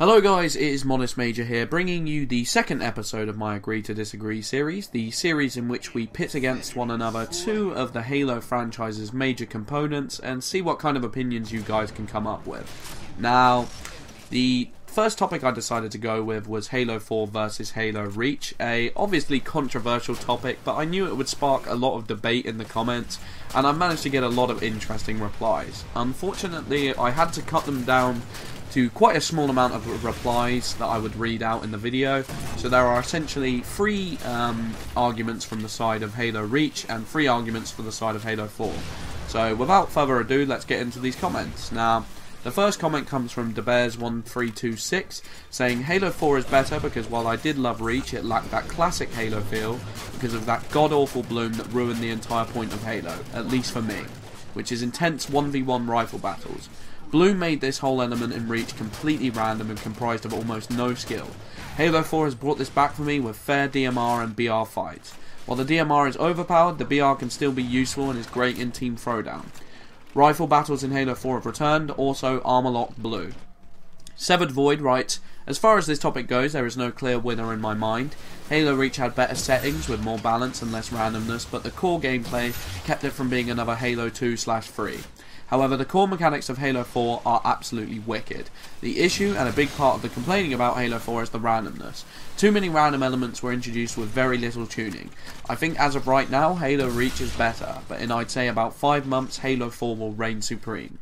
Hello guys, it is Modest Major here, bringing you the second episode of my Agree to Disagree series, the series in which we pit against one another two of the Halo franchise's major components and see what kind of opinions you guys can come up with. Now, the first topic I decided to go with was Halo 4 versus Halo Reach, a obviously controversial topic, but I knew it would spark a lot of debate in the comments, and I managed to get a lot of interesting replies. Unfortunately, I had to cut them down to quite a small amount of replies that I would read out in the video. So there are essentially three arguments from the side of Halo Reach and three arguments for the side of Halo 4. So without further ado, let's get into these comments. Now, the first comment comes from DeBears1326 saying Halo 4 is better because while I did love Reach, it lacked that classic Halo feel because of that god-awful bloom that ruined the entire point of Halo, at least for me, which is intense 1v1 rifle battles. Bloom made this whole element in Reach completely random and comprised of almost no skill. Halo 4 has brought this back for me with fair DMR and BR fights. While the DMR is overpowered, the BR can still be useful and is great in team throwdown. Rifle battles in Halo 4 have returned, also Armor Lock Blue. Severed Void writes, as far as this topic goes, there is no clear winner in my mind. Halo Reach had better settings with more balance and less randomness, but the core gameplay kept it from being another Halo 2/3. However, the core mechanics of Halo 4 are absolutely wicked. The issue, and a big part of the complaining about Halo 4, is the randomness. Too many random elements were introduced with very little tuning. I think as of right now, Halo Reach is better, but in I'd say about 5 months, Halo 4 will reign supreme.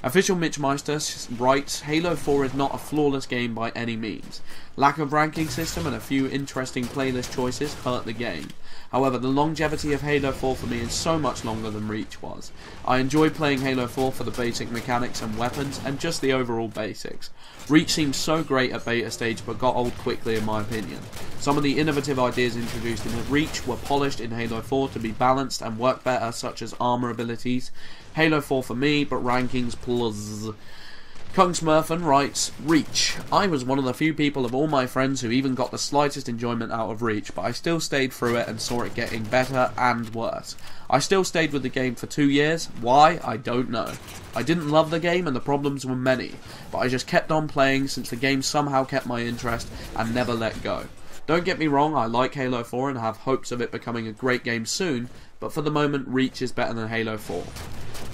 Official Mitch Meister writes, Halo 4 is not a flawless game by any means. Lack of ranking system and a few interesting playlist choices hurt the game. However, the longevity of Halo 4 for me is so much longer than Reach was. I enjoy playing Halo 4 for the basic mechanics and weapons, and just the overall basics. Reach seemed so great at beta stage, but got old quickly in my opinion. Some of the innovative ideas introduced in Reach were polished in Halo 4 to be balanced and work better, such as armor abilities. Halo 4 for me, but rankings plus. Kung Smurfen writes, Reach. I was one of the few people of all my friends who even got the slightest enjoyment out of Reach, but I still stayed through it and saw it getting better and worse. I still stayed with the game for 2 years. Why? I don't know. I didn't love the game and the problems were many, but I just kept on playing since the game somehow kept my interest and never let go. Don't get me wrong, I like Halo 4 and have hopes of it becoming a great game soon, but for the moment Reach is better than Halo 4.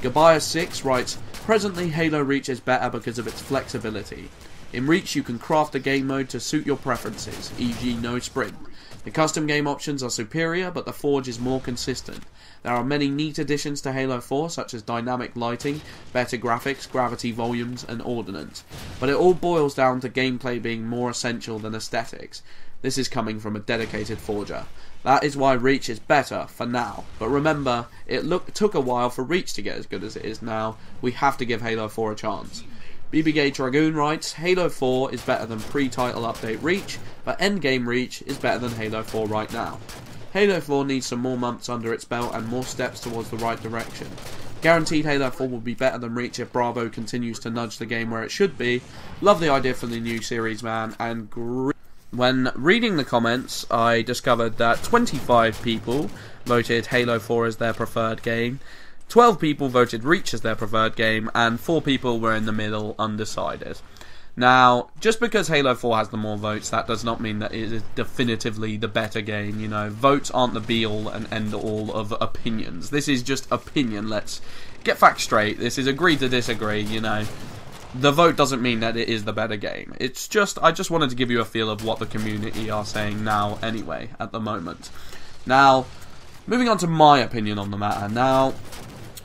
Gabias6 writes, presently Halo Reach is better because of its flexibility. In Reach you can craft a game mode to suit your preferences, e.g. no sprint. The custom game options are superior, but the Forge is more consistent. There are many neat additions to Halo 4, such as dynamic lighting, better graphics, gravity volumes, and ordnance. But it all boils down to gameplay being more essential than aesthetics. This is coming from a dedicated forger. That is why Reach is better for now. But remember, it took a while for Reach to get as good as it is now. We have to give Halo 4 a chance. BBG Dragoon writes, Halo 4 is better than pre-title update Reach, but endgame Reach is better than Halo 4 right now. Halo 4 needs some more months under its belt and more steps towards the right direction. Guaranteed Halo 4 will be better than Reach if Bravo continues to nudge the game where it should be. Love the idea for the new series, man, and when reading the comments, I discovered that 25 people voted Halo 4 as their preferred game, 12 people voted Reach as their preferred game, and 4 people were in the middle, undecided. Now, just because Halo 4 has the more votes, that does not mean that it is definitively the better game, you know. Votes aren't the be-all and end-all of opinions. This is just opinion, let's get facts straight. This is agree to disagree, you know. The vote doesn't mean that it is the better game. It's just, I just wanted to give you a feel of what the community are saying now anyway, at the moment. Now, moving on to my opinion on the matter. Now,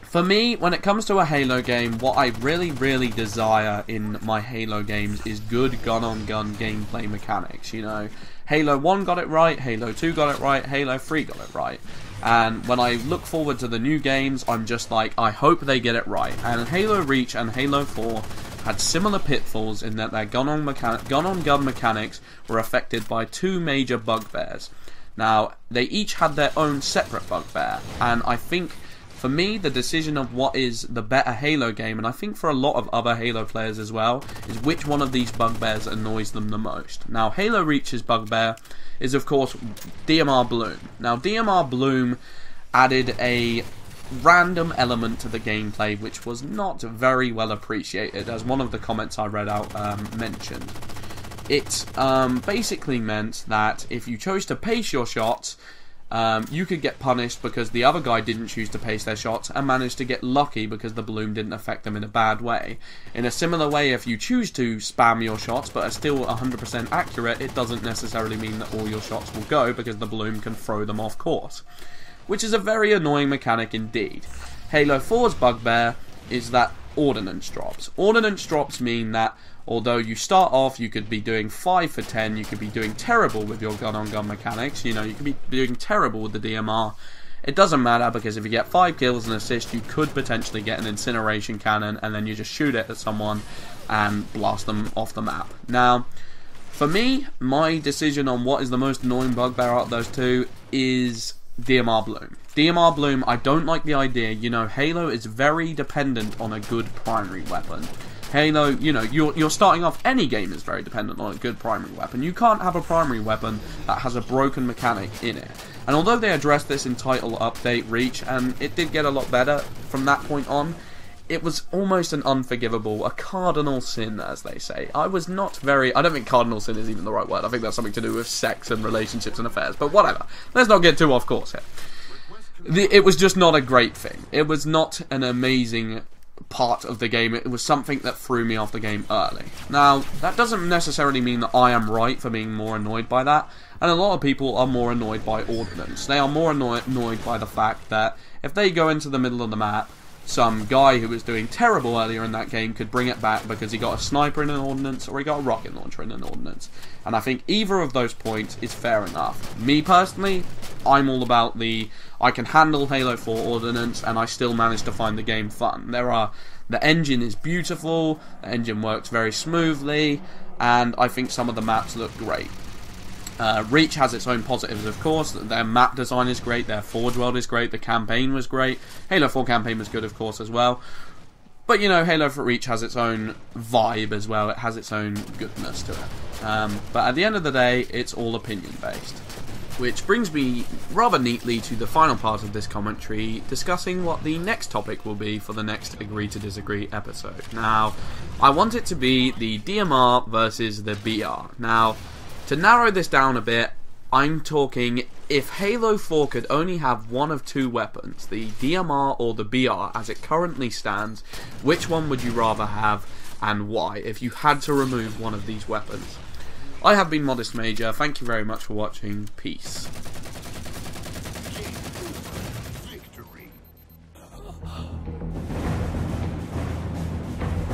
for me, when it comes to a Halo game, what I really desire in my Halo games is good gun-on-gun gameplay mechanics, you know. Halo 1 got it right, Halo 2 got it right, Halo 3 got it right. And when I look forward to the new games, I'm just like, I hope they get it right. And Halo Reach and Halo 4 had similar pitfalls in that their gun-on-gun mechanics were affected by two major bugbears. Now, they each had their own separate bugbear, and I think, for me, the decision of what is the better Halo game, and I think for a lot of other Halo players as well, is which one of these bugbears annoys them the most. Now, Halo Reach's bugbear is, of course, DMR Bloom. Now, DMR Bloom added a random element to the gameplay which was not very well appreciated, as one of the comments I read out mentioned. it basically meant that if you chose to pace your shots, you could get punished because the other guy didn't choose to pace their shots and managed to get lucky because the bloom didn't affect them in a bad way. In a similar way, if you choose to spam your shots but are still 100% accurate, it doesn't necessarily mean that all your shots will go because the bloom can throw them off course, which is a very annoying mechanic indeed. Halo 4's bugbear is that ordnance drops. Ordnance drops mean that although you start off, you could be doing 5 for 10, you could be doing terrible with your gun-on-gun mechanics, you know, you could be doing terrible with the DMR. It doesn't matter, because if you get 5 kills and assist, you could potentially get an incineration cannon, and then you just shoot it at someone and blast them off the map. Now, for me, my decision on what is the most annoying bugbear out of those two is DMR Bloom. DMR Bloom, I don't like the idea. You know, Halo is very dependent on a good primary weapon. Halo, you know, you're starting off, any game is very dependent on a good primary weapon. You can't have a primary weapon that has a broken mechanic in it. And although they addressed this in Title Update Reach, and it did get a lot better from that point on, it was almost an unforgivable, a cardinal sin, as they say. I don't think cardinal sin is even the right word. I think that's something to do with sex and relationships and affairs, but whatever. Let's not get too off course here. It was just not a great thing. It was not an amazing part of the game. It was something that threw me off the game early. Now, that doesn't necessarily mean that I am right for being more annoyed by that, and a lot of people are more annoyed by Ordnance. They are more annoyed by the fact that if they go into the middle of the map, some guy who was doing terrible earlier in that game could bring it back because he got a sniper in an ordnance or he got a rocket launcher in an ordnance. And I think either of those points is fair enough. Me personally, I'm all about I can handle Halo 4 ordnance and I still manage to find the game fun. The engine is beautiful, the engine works very smoothly, and I think some of the maps look great. Reach has its own positives, of course. Their map design is great, their Forge World is great, the campaign was great. Halo 4 campaign was good, of course, as well. But, you know, Halo 4 Reach has its own vibe as well. It has its own goodness to it. But at the end of the day, it's all opinion-based. Which brings me rather neatly to the final part of this commentary, discussing what the next topic will be for the next Agree to Disagree episode. Now, I want it to be the DMR versus the BR. Now, to narrow this down a bit, I'm talking if Halo 4 could only have one of two weapons, the DMR or the BR as it currently stands, which one would you rather have and why, if you had to remove one of these weapons? I have been Modest Major, thank you very much for watching, peace.